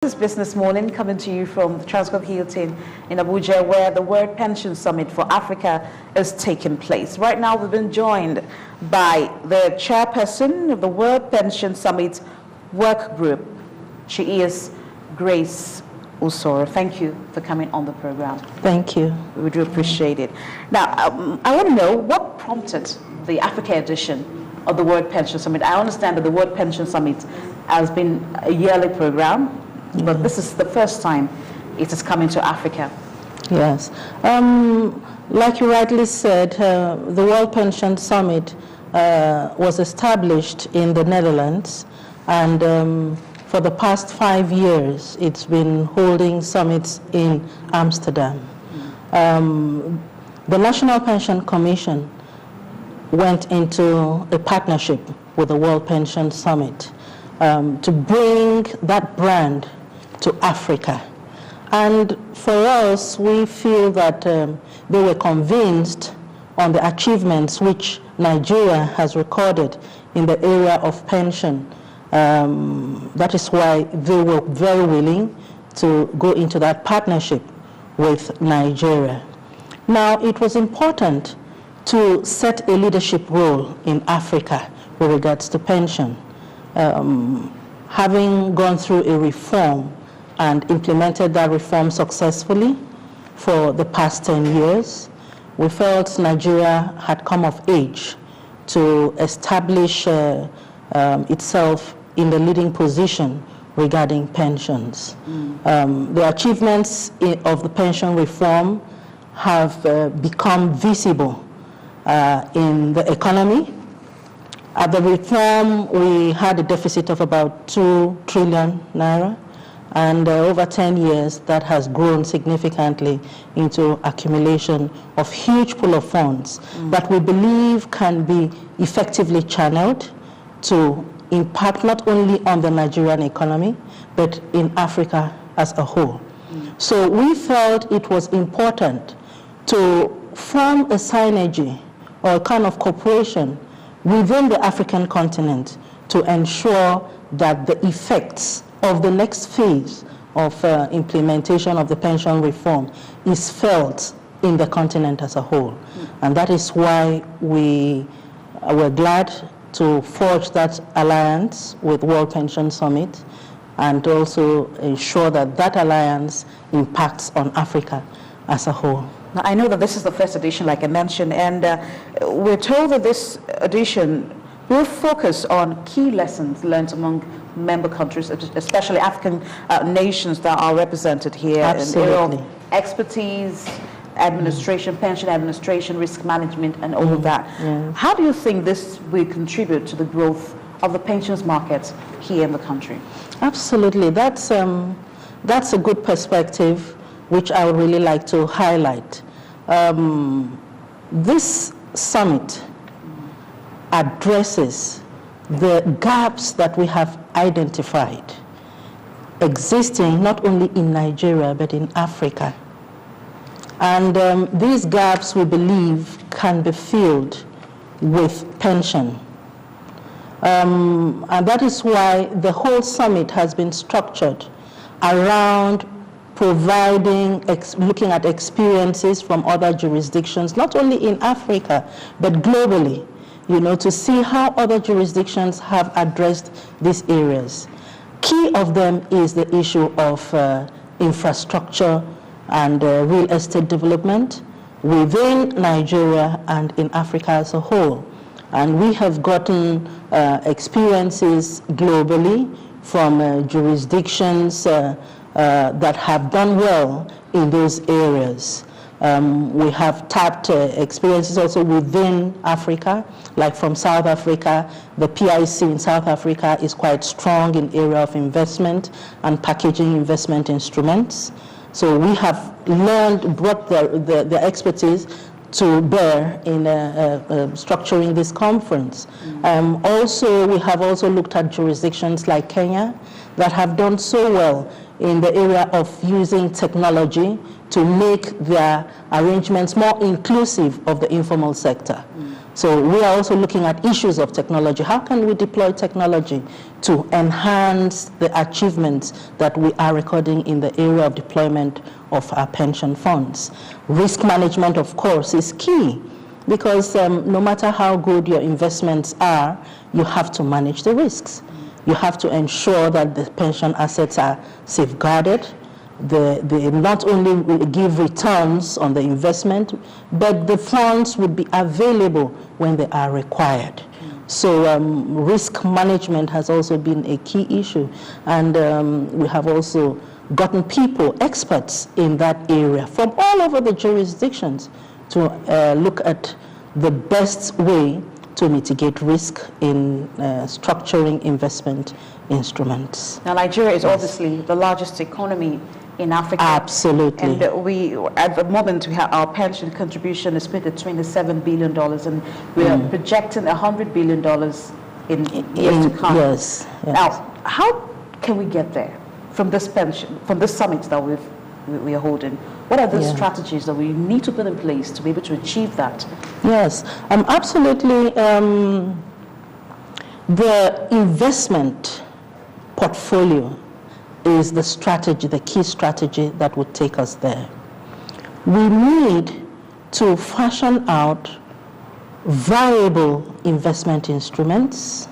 This is Business Morning coming to you from the Transcorp Hilton in Abuja, where the World Pension Summit for Africa is taking place. Right now, we've been joined by the chairperson of the World Pension Summit Work Group. She is Grace Usoro. Thank you for coming on the program. Thank you. We do appreciate it. Now, I want to know what prompted the Africa edition of the World Pension Summit. I understand that the World Pension Summit has been a yearly program, but this is the first time it is coming to Africa. Yes. Like you rightly said, the World Pension Summit was established in the Netherlands, and for the past 5 years, it's been holding summits in Amsterdam. The National Pension Commission went into a partnership with the World Pension Summit to bring that brand to Africa. And for us, we feel that they were convinced on the achievements which Nigeria has recorded in the area of pension. That is why they were very willing to go into that partnership with Nigeria. Now, it was important to set a leadership role in Africa with regards to pension. Having gone through a reform and implemented that reform successfully for the past 10 years, we felt Nigeria had come of age to establish itself in the leading position regarding pensions. The achievements of the pension reform have become visible in the economy. At the reform, we had a deficit of about 2 trillion naira, and over 10 years, that has grown significantly into accumulation of huge pool of funds that we believe can be effectively channeled to impact not only on the Nigerian economy, but in Africa as a whole. So we felt it was important to form a synergy or a kind of cooperation within the African continent to ensure that the effects of the next phase of implementation of the pension reform is felt in the continent as a whole. And that is why we were glad to forge that alliance with World Pension Summit and also ensure that that alliance impacts on Africa as a whole. Now, I know that this is the first edition, like I mentioned, and we're told that this edition will focus on key lessons learned among member countries, especially African nations that are represented here. Absolutely. In the area of expertise, administration, pension administration, risk management, and all of that. Yes. How do you think this will contribute to the growth of the pensions market here in the country? Absolutely. That's a good perspective, which I would really like to highlight. This summit addresses the gaps that we have identified existing not only in Nigeria but in Africa. And these gaps, we believe, can be filled with pension. And that is why the whole summit has been structured around providing, looking at experiences from other jurisdictions, not only in Africa, but globally, to see how other jurisdictions have addressed these areas. Key of them is the issue of infrastructure and real estate development within Nigeria and in Africa as a whole. And we have gotten experiences globally from jurisdictions that have done well in those areas. We have tapped experiences also within Africa, like from South Africa. The PIC in South Africa is quite strong in area of investment and packaging investment instruments. So we have brought the expertise to bear in structuring this conference. Also, we have also looked at jurisdictions like Kenya that have done so well in the area of using technology to make their arrangements more inclusive of the informal sector. So we are also looking at issues of technology. How can we deploy technology to enhance the achievements that we are recording in the area of deployment of our pension funds? Risk management, of course, is key, because no matter how good your investments are, you have to manage the risks. You have to ensure that the pension assets are safeguarded. They not only will give returns on the investment, but the funds would be available when they are required. So risk management has also been a key issue, and we have also gotten people, experts in that area from all over the jurisdictions to look at the best way to mitigate risk in structuring investment instruments. Now, Nigeria is obviously the largest economy in Africa. Absolutely. And we, at the moment, we have our pension contribution is split at $27 billion, and we are projecting $100 billion in years to come. Yes. Now, how can we get there from this pension, from this summit that we are holding? What are the strategies that we need to put in place to be able to achieve that? Yes, absolutely. The investment portfolio is the strategy, the key strategy that would take us there. We need to fashion out viable investment instruments,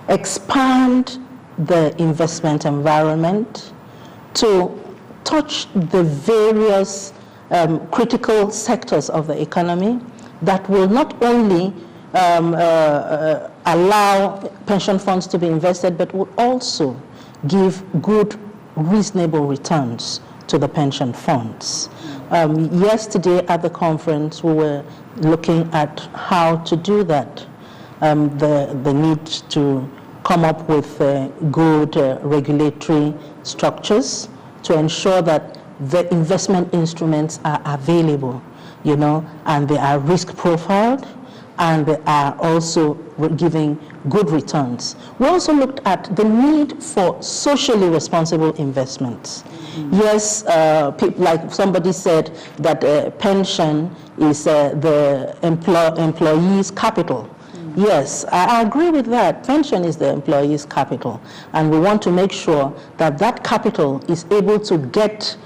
expand the investment environment to touch the various critical sectors of the economy that will not only allow pension funds to be invested, but would also give good, reasonable returns to the pension funds. Yesterday at the conference, we were looking at how to do that. The need to come up with good regulatory structures to ensure that the investment instruments are available, and they are risk profiled, and they are also giving good returns. We also looked at the need for socially responsible investments. Yes, people, like somebody said, that pension is the employee's capital. Yes, I agree with that. Pension is the employee's capital, and we want to make sure that that capital is able to get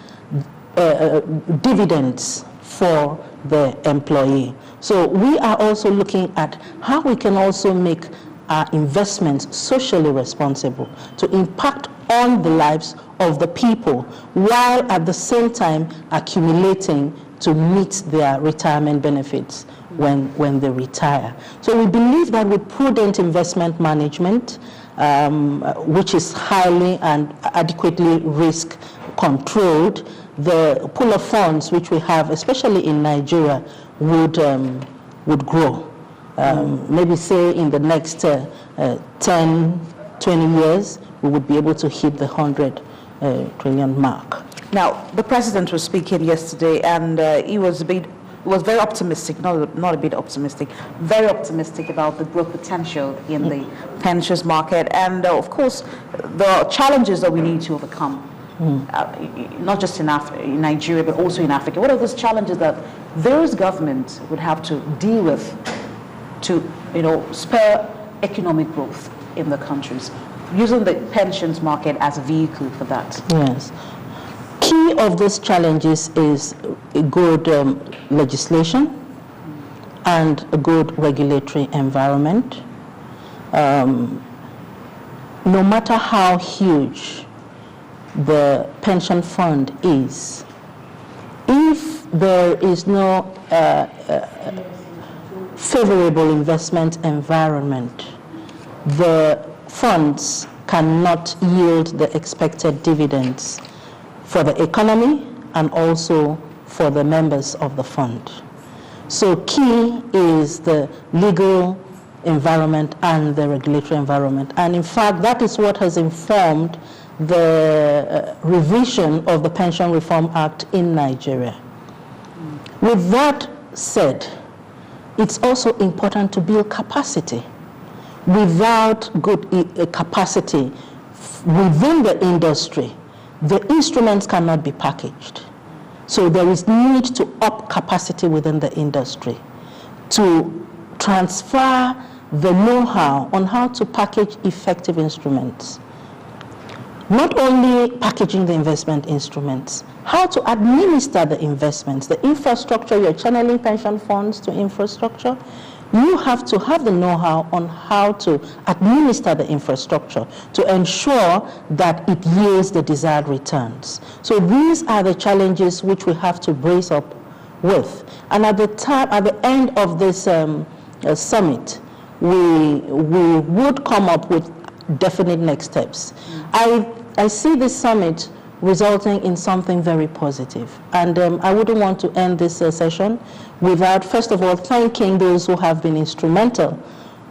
dividends for the employee. So we are also looking at how we can also make our investments socially responsible to impact on the lives of the people, while at the same time accumulating to meet their retirement benefits when they retire. So we believe that with prudent investment management, which is highly and adequately risk controlled, the pool of funds which we have, especially in Nigeria, would grow. Maybe say in the next 10, 20 years, we would be able to hit the 100 trillion mark. Now, the president was speaking yesterday, and he was very optimistic, not a bit optimistic, very optimistic about the growth potential in the pensions market, and of course, the challenges that we need to overcome, not just in Nigeria, but also in Africa. What are those challenges that various governments would have to deal with to, spur economic growth in the countries, using the pensions market as a vehicle for that? Yes. Key of these challenges is a good legislation and a good regulatory environment. No matter how huge the pension fund is, if there is no favorable investment environment, the funds cannot yield the expected dividends for the economy and also for the members of the fund. So key is the legal environment and the regulatory environment. And in fact, that is what has informed the revision of the Pension Reform Act in Nigeria. With that said, it's also important to build capacity. Without good capacity within the industry, the instruments cannot be packaged. So there is need to up capacity within the industry to transfer the know-how on how to package effective instruments. Not only packaging the investment instruments, how to administer the investments, the infrastructure, you're channeling pension funds to infrastructure. You have to have the know-how on how to administer the infrastructure to ensure that it yields the desired returns. So these are the challenges which we have to brace up with. And at the end of this summit, we would come up with definite next steps. I see this summit resulting in something very positive. And I wouldn't want to end this session without, first of all, thanking those who have been instrumental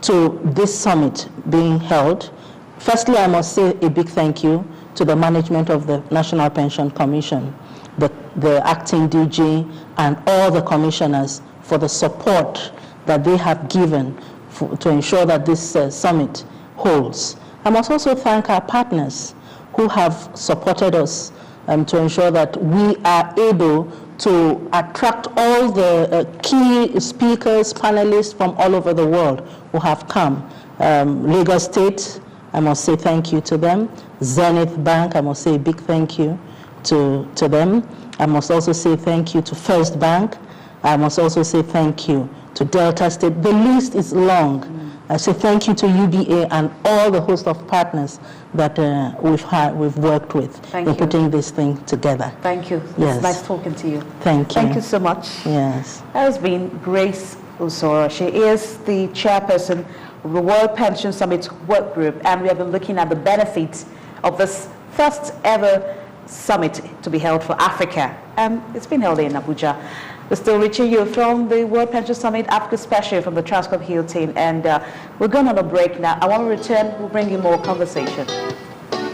to this summit being held. Firstly, I must say a big thank you to the management of the National Pension Commission, the acting DG, and all the commissioners for the support that they have given to ensure that this summit holds. I must also thank our partners who have supported us to ensure that we are able to attract all the key speakers, panelists from all over the world who have come. Lagos State, I must say thank you to them. Zenith Bank, I must say a big thank you to them. I must also say thank you to First Bank. I must also say thank you to Delta State. The list is long. I say thank you to UBA and all the host of partners that we've worked with in putting this thing together. Thank you. Yes. It's nice talking to you. Thank you. Thank you so much. Yes. That has been Grace Usoro. She is the chairperson of the World Pension Summit Work Group, and we have been looking at the benefits of this first ever summit to be held for Africa. It's been held in Abuja. We're still reaching you from the World Pension Summit Africa Special from the Transcorp Hill team, and we're going on a break now. I want to return. We'll bring you more conversation.